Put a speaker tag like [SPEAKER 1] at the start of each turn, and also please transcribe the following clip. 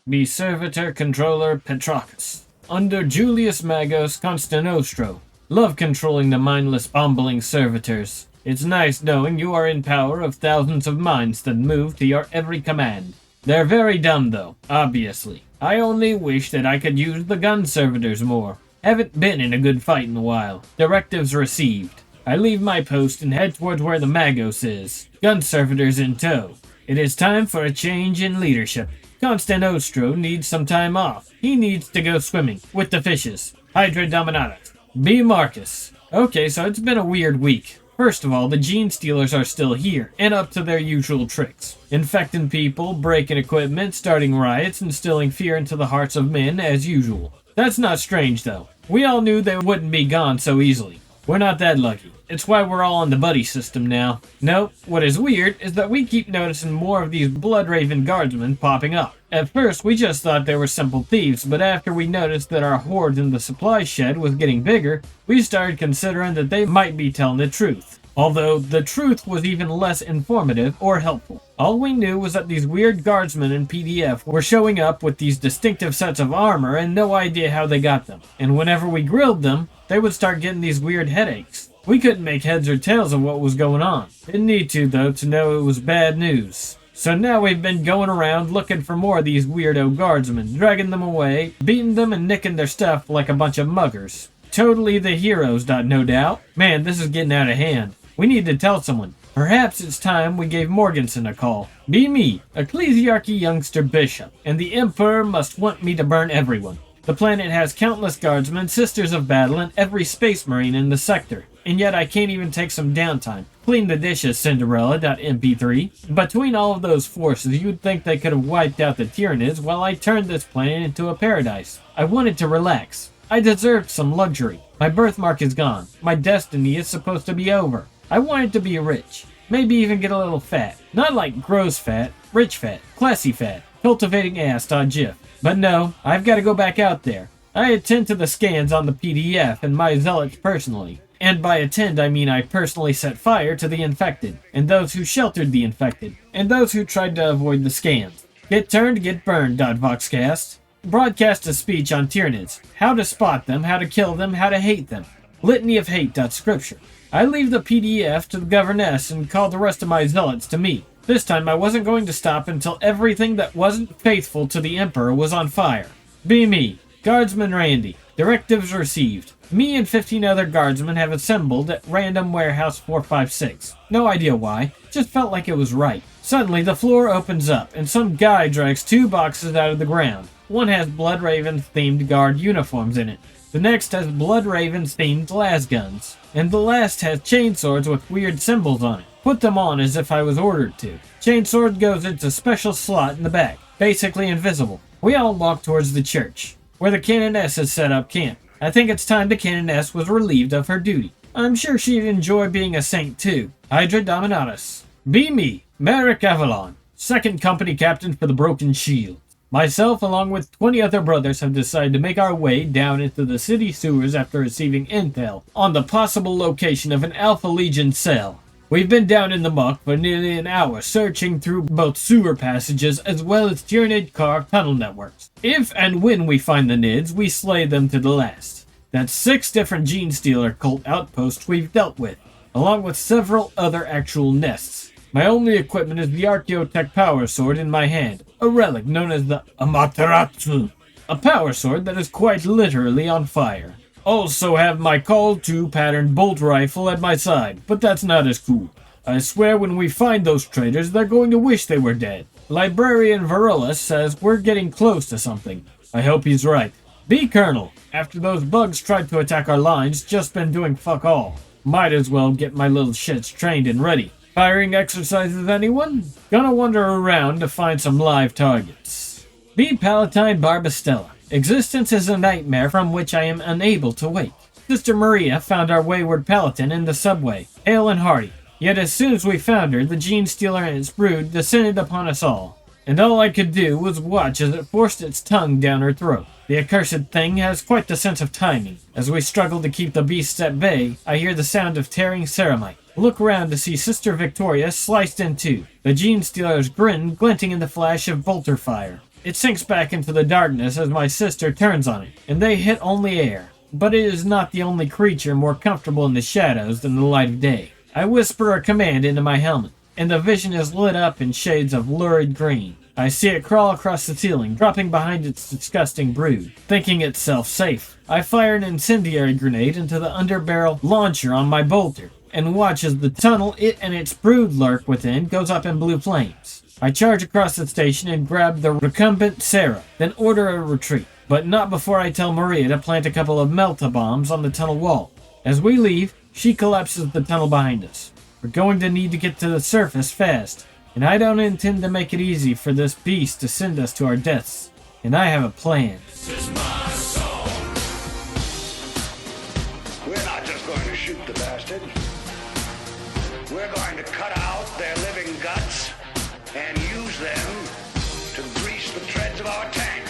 [SPEAKER 1] be Servitor Controller Petrarchus. Under Julius Magos Constanostro. Love controlling the mindless, bumbling servitors. It's nice knowing you are in power of thousands of minds that move to your every command. They're very dumb, though, obviously. I only wish that I could use the gun servitors more. Haven't been in a good fight in a while. Directives received. I leave my post and head towards where the Magos is. Gun servitors in tow. It is time for a change in leadership. Constanostro needs some time off. He needs to go swimming with the fishes. Hydra Dominatus. B. Marcus. Okay, so it's been a weird week. First of all, the Gene Stealers are still here, and up to their usual tricks. Infecting people, breaking equipment, starting riots, instilling fear into the hearts of men as usual. That's not strange, though. We all knew they wouldn't be gone so easily. We're not that lucky. It's why we're all on the buddy system now. Nope, what is weird is that we keep noticing more of these Bloodraven guardsmen popping up. At first, we just thought they were simple thieves, but after we noticed that our horde in the supply shed was getting bigger, we started considering that they might be telling the truth. Although, the truth was even less informative or helpful. All we knew was that these weird guardsmen in PDF were showing up with these distinctive sets of armor and no idea how they got them. And whenever we grilled them, they would start getting these weird headaches. We couldn't make heads or tails of what was going on. Didn't need to, though, to know it was bad news. So now we've been going around looking for more of these weirdo guardsmen, dragging them away, beating them and nicking their stuff like a bunch of muggers. Totally the heroes, no doubt. Man, this is getting out of hand. We need to tell someone. Perhaps it's time we gave Morganson a call. Be me, Ecclesiarchy youngster bishop, and the Emperor must want me to burn everyone. The planet has countless guardsmen, sisters of battle, and every space marine in the sector. And yet I can't even take some downtime. Clean the dishes, Cinderella.mp3. Between all of those forces, you'd think they could have wiped out the Tyranids while I turned this planet into a paradise. I wanted to relax. I deserved some luxury. My birthmark is gone. My destiny is supposed to be over. I wanted to be rich. Maybe even get a little fat. Not like gross fat, rich fat, classy fat, cultivating ass.gif. But no, I've got to go back out there. I attend to the scans on the PDF and my zealots personally. And by attend, I mean I personally set fire to the infected, and those who sheltered the infected, and those who tried to avoid the scans. Get turned, get burned. Voxcast. Broadcast a speech on Tyranids. How to spot them, how to kill them, how to hate them. Litany of hate. Scripture. I leave the PDF to the governess and call the rest of my zealots to me. This time I wasn't going to stop until everything that wasn't faithful to the Emperor was on fire. Be me. Guardsman Randy. Directives received. Me and 15 other guardsmen have assembled at Random Warehouse 456. No idea why, just felt like it was right. Suddenly the floor opens up and some guy drags 2 boxes out of the ground. One has Bloodraven themed guard uniforms in it. The next has Bloodraven's themed las guns. And the last has chainswords with weird symbols on it. Put them on as if I was ordered to. Chainsword goes into a special slot in the back, basically invisible. We all walk towards the church, where the Canoness has set up camp. I think it's time the Canoness was relieved of her duty. I'm sure she'd enjoy being a saint too. Hydra Dominatus. Be me, Merrick Avalon, 2nd Company Captain for the Broken Shield. Myself, along with 20 other brothers, have decided to make our way down into the city sewers after receiving intel on the possible location of an Alpha Legion cell. We've been down in the muck for nearly an hour, searching through both sewer passages as well as Tyranid car tunnel networks. If and when we find the Nids, we slay them to the last. That's 6 different Gene Stealer cult outposts we've dealt with, along with several other actual nests. My only equipment is the Archaeotech power sword in my hand, a relic known as the Amaterasu, a power sword that is quite literally on fire. Also have my Call 2 patterned bolt rifle at my side, but that's not as cool. I swear when we find those traitors, they're going to wish they were dead. Librarian Varela says we're getting close to something. I hope he's right. B. Colonel, after those bugs tried to attack our lines, just been doing fuck all. Might as well get my little shits trained and ready. Firing exercises, anyone? Gonna wander around to find some live targets. B. Palatine Barbastella. Existence is a nightmare from which I am unable to wake. Sister Maria found our wayward Paladin in the subway, hale and hearty. Yet as soon as we found her, the Gene Stealer and its brood descended upon us all. And all I could do was watch as it forced its tongue down her throat. The accursed thing has quite the sense of timing. As we struggle to keep the beasts at bay, I hear the sound of tearing ceramite. Look around to see Sister Victoria sliced in two, the Gene Stealer's grin glinting in the flash of bolter fire. It sinks back into the darkness as my sister turns on it, and they hit only air. But it is not the only creature more comfortable in the shadows than the light of day. I whisper a command into my helmet, and the vision is lit up in shades of lurid green. I see it crawl across the ceiling, dropping behind its disgusting brood, thinking itself safe. I fire an incendiary grenade into the underbarrel launcher on my bolter, and watch as the tunnel it and its brood lurk within goes up in blue flames. I charge across the station and grab the recumbent Sarah, then order a retreat. But not before I tell Maria to plant a couple of melta-bombs on the tunnel wall. As we leave, she collapses the tunnel behind us. We're going to need to get to the surface fast, and I don't intend to make it easy for this beast to send us to our deaths. And I have a plan.
[SPEAKER 2] This is my song. We're not just going to shoot the bastard. We're going to cut out their living guts and use them to grease the treads of our tanks.